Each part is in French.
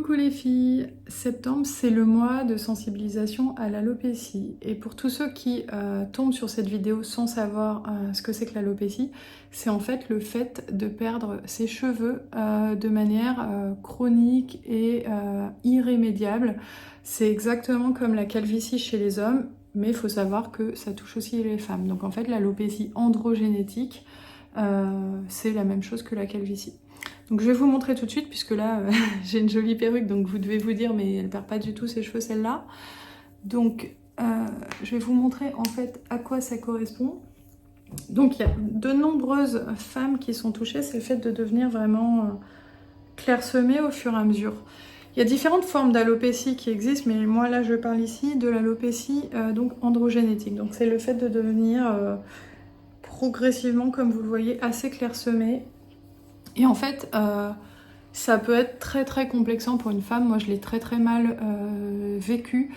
Coucou les filles, septembre c'est le mois de sensibilisation à l'alopécie et pour tous ceux qui tombent sur cette vidéo sans savoir ce que c'est que l'alopécie, c'est en fait le fait de perdre ses cheveux de manière chronique et irrémédiable. C'est exactement comme la calvitie chez les hommes, mais il faut savoir que ça touche aussi les femmes. Donc en fait l'alopécie androgénétique, c'est la même chose que la calvitie. Donc je vais vous montrer tout de suite, puisque là j'ai une jolie perruque, donc vous devez vous dire mais elle perd pas du tout ses cheveux celle-là. Donc je vais vous montrer en fait à quoi ça correspond. Donc il y a de nombreuses femmes qui sont touchées, c'est le fait de devenir vraiment clairsemées au fur et à mesure. Il y a différentes formes d'alopécie qui existent, mais moi là je parle ici de l'alopécie donc androgénétique. Donc c'est le fait de devenir progressivement, comme vous le voyez, assez clairsemé. Et en fait, ça peut être très très complexant pour une femme. Moi, je l'ai très très mal vécu.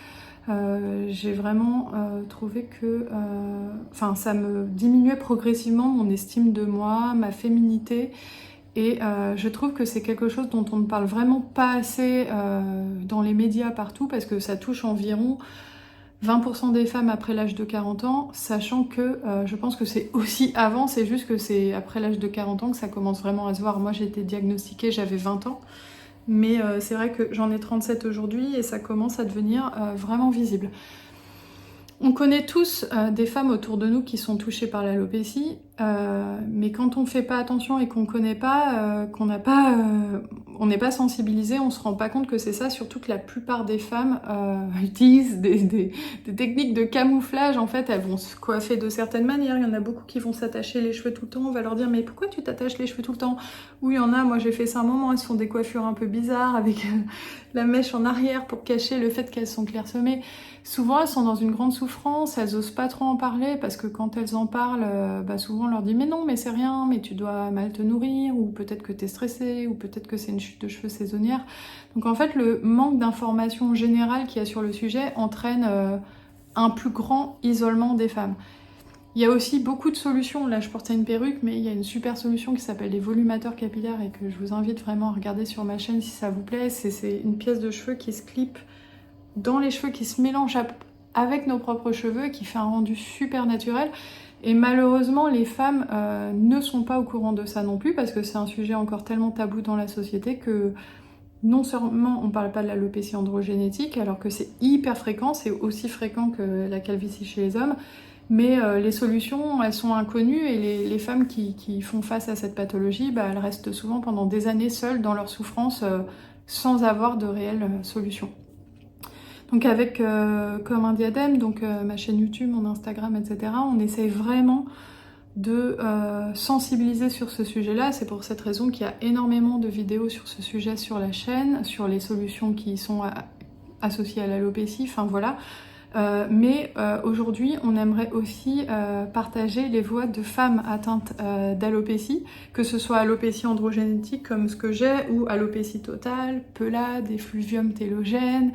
J'ai vraiment trouvé que ça me diminuait progressivement mon estime de moi, ma féminité. Et je trouve que c'est quelque chose dont on ne parle vraiment pas assez dans les médias partout, parce que ça touche environ 20% des femmes après l'âge de 40 ans, sachant que je pense que c'est aussi avant, c'est juste que c'est après l'âge de 40 ans que ça commence vraiment à se voir. Moi j'ai été diagnostiquée, j'avais 20 ans, mais c'est vrai que j'en ai 37 aujourd'hui et ça commence à devenir vraiment visible. On connaît tous des femmes autour de nous qui sont touchées par l'alopécie, mais quand on fait pas attention et qu'on connaît pas, on n'est pas sensibilisé, on se rend pas compte que c'est ça, surtout que la plupart des femmes utilisent des techniques de camouflage. En fait, elles vont se coiffer de certaines manières, il y en a beaucoup qui vont s'attacher les cheveux tout le temps, on va leur dire mais pourquoi tu t'attaches les cheveux tout le temps? Oui, il y en a, moi j'ai fait ça un moment, elles font des coiffures un peu bizarres avec la mèche en arrière pour cacher le fait qu'elles sont clairsemées. Souvent elles sont dans une grande souffrance, elles osent pas trop en parler parce que quand elles en parlent, souvent on leur dit mais non, mais c'est rien, mais tu dois mal te nourrir, ou peut-être que t'es stressée, ou peut-être que c'est une chute de cheveux saisonnière. Donc en fait le manque d'information générale qu'il y a sur le sujet entraîne un plus grand isolement des femmes. Il y a aussi beaucoup de solutions. Là je portais une perruque, mais il y a une super solution qui s'appelle les volumateurs capillaires et que je vous invite vraiment à regarder sur ma chaîne si ça vous plaît. C'est une pièce de cheveux qui se clip dans les cheveux, qui se mélange avec nos propres cheveux, qui fait un rendu super naturel. Et malheureusement, les femmes ne sont pas au courant de ça non plus, parce que c'est un sujet encore tellement tabou dans la société que non seulement on parle pas de l'alopécie androgénétique, alors que c'est hyper fréquent, c'est aussi fréquent que la calvitie chez les hommes, mais les solutions, elles sont inconnues, et les femmes qui font face à cette pathologie, elles restent souvent pendant des années seules dans leur souffrance, sans avoir de réelles solutions. Donc avec Comme un diadème, donc ma chaîne YouTube, mon Instagram, etc., on essaye vraiment de sensibiliser sur ce sujet-là. C'est pour cette raison qu'il y a énormément de vidéos sur ce sujet sur la chaîne, sur les solutions qui sont associées à l'alopécie, enfin voilà. Mais aujourd'hui, on aimerait aussi partager les voix de femmes atteintes d'alopécie, que ce soit alopécie androgénétique comme ce que j'ai, ou alopécie totale, pelade, effluvium télogène,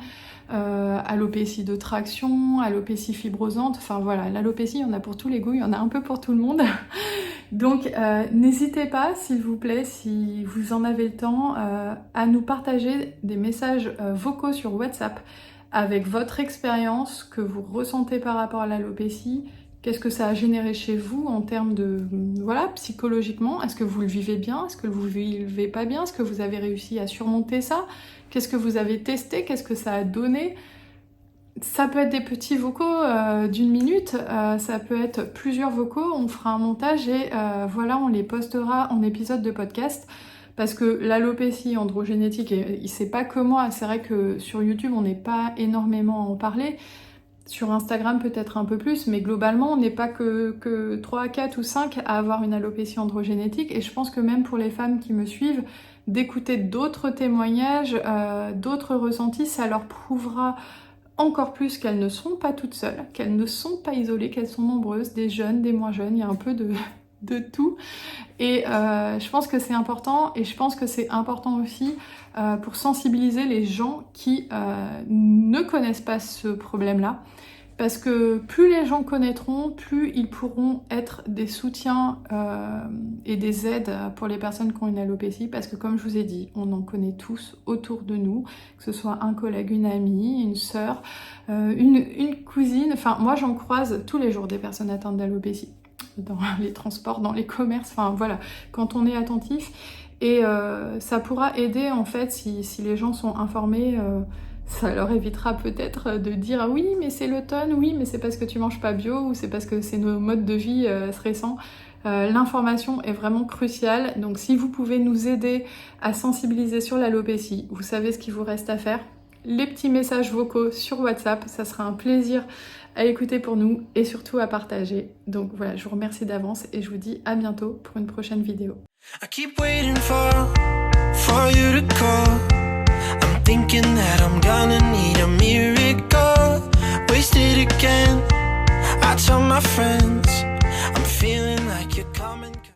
alopécie de traction, alopécie fibrosante, enfin voilà, l'alopécie, il y en a pour tous les goûts, il y en a un peu pour tout le monde. Donc n'hésitez pas, s'il vous plaît, si vous en avez le temps, à nous partager des messages vocaux sur WhatsApp avec votre expérience, que vous ressentez par rapport à l'alopécie, qu'est-ce que ça a généré chez vous en termes de, voilà, psychologiquement, est-ce que vous le vivez bien, est-ce que vous le vivez pas bien, est-ce que vous avez réussi à surmonter ça, qu'est-ce que vous avez testé, qu'est-ce que ça a donné. Ça peut être des petits vocaux d'une minute, ça peut être plusieurs vocaux, on fera un montage et voilà, on les postera en épisode de podcast. Parce que l'alopécie androgénétique, c'est pas que moi, c'est vrai que sur YouTube on n'est pas énormément à en parler, sur Instagram peut-être un peu plus, mais globalement on n'est pas que 3, 4 ou 5 à avoir une alopécie androgénétique, et je pense que même pour les femmes qui me suivent, d'écouter d'autres témoignages, d'autres ressentis, ça leur prouvera encore plus qu'elles ne sont pas toutes seules, qu'elles ne sont pas isolées, qu'elles sont nombreuses, des jeunes, des moins jeunes, il y a un peu de tout. Et je pense que c'est important, et je pense que c'est important aussi pour sensibiliser les gens qui ne connaissent pas ce problème-là, parce que plus les gens connaîtront, plus ils pourront être des soutiens et des aides pour les personnes qui ont une alopécie, parce que comme je vous ai dit, on en connaît tous autour de nous, que ce soit un collègue, une amie, une sœur, une cousine, enfin moi j'en croise tous les jours des personnes atteintes d'alopécie, dans les transports, dans les commerces, enfin voilà, quand on est attentif, et ça pourra aider en fait si les gens sont informés. Ça leur évitera peut-être de dire ah oui mais c'est l'automne, oui mais c'est parce que tu manges pas bio ou c'est parce que c'est nos modes de vie stressants. L'information est vraiment cruciale, donc si vous pouvez nous aider à sensibiliser sur l'alopécie, vous savez ce qu'il vous reste à faire. Les petits messages vocaux sur WhatsApp, ça sera un plaisir à écouter pour nous et surtout à partager. Donc voilà, je vous remercie d'avance et je vous dis à bientôt pour une prochaine vidéo. I keep waiting for you to call. I'm thinking that I'm gonna need a miracle. Wasted again. I tell my friends I'm feeling like you're coming.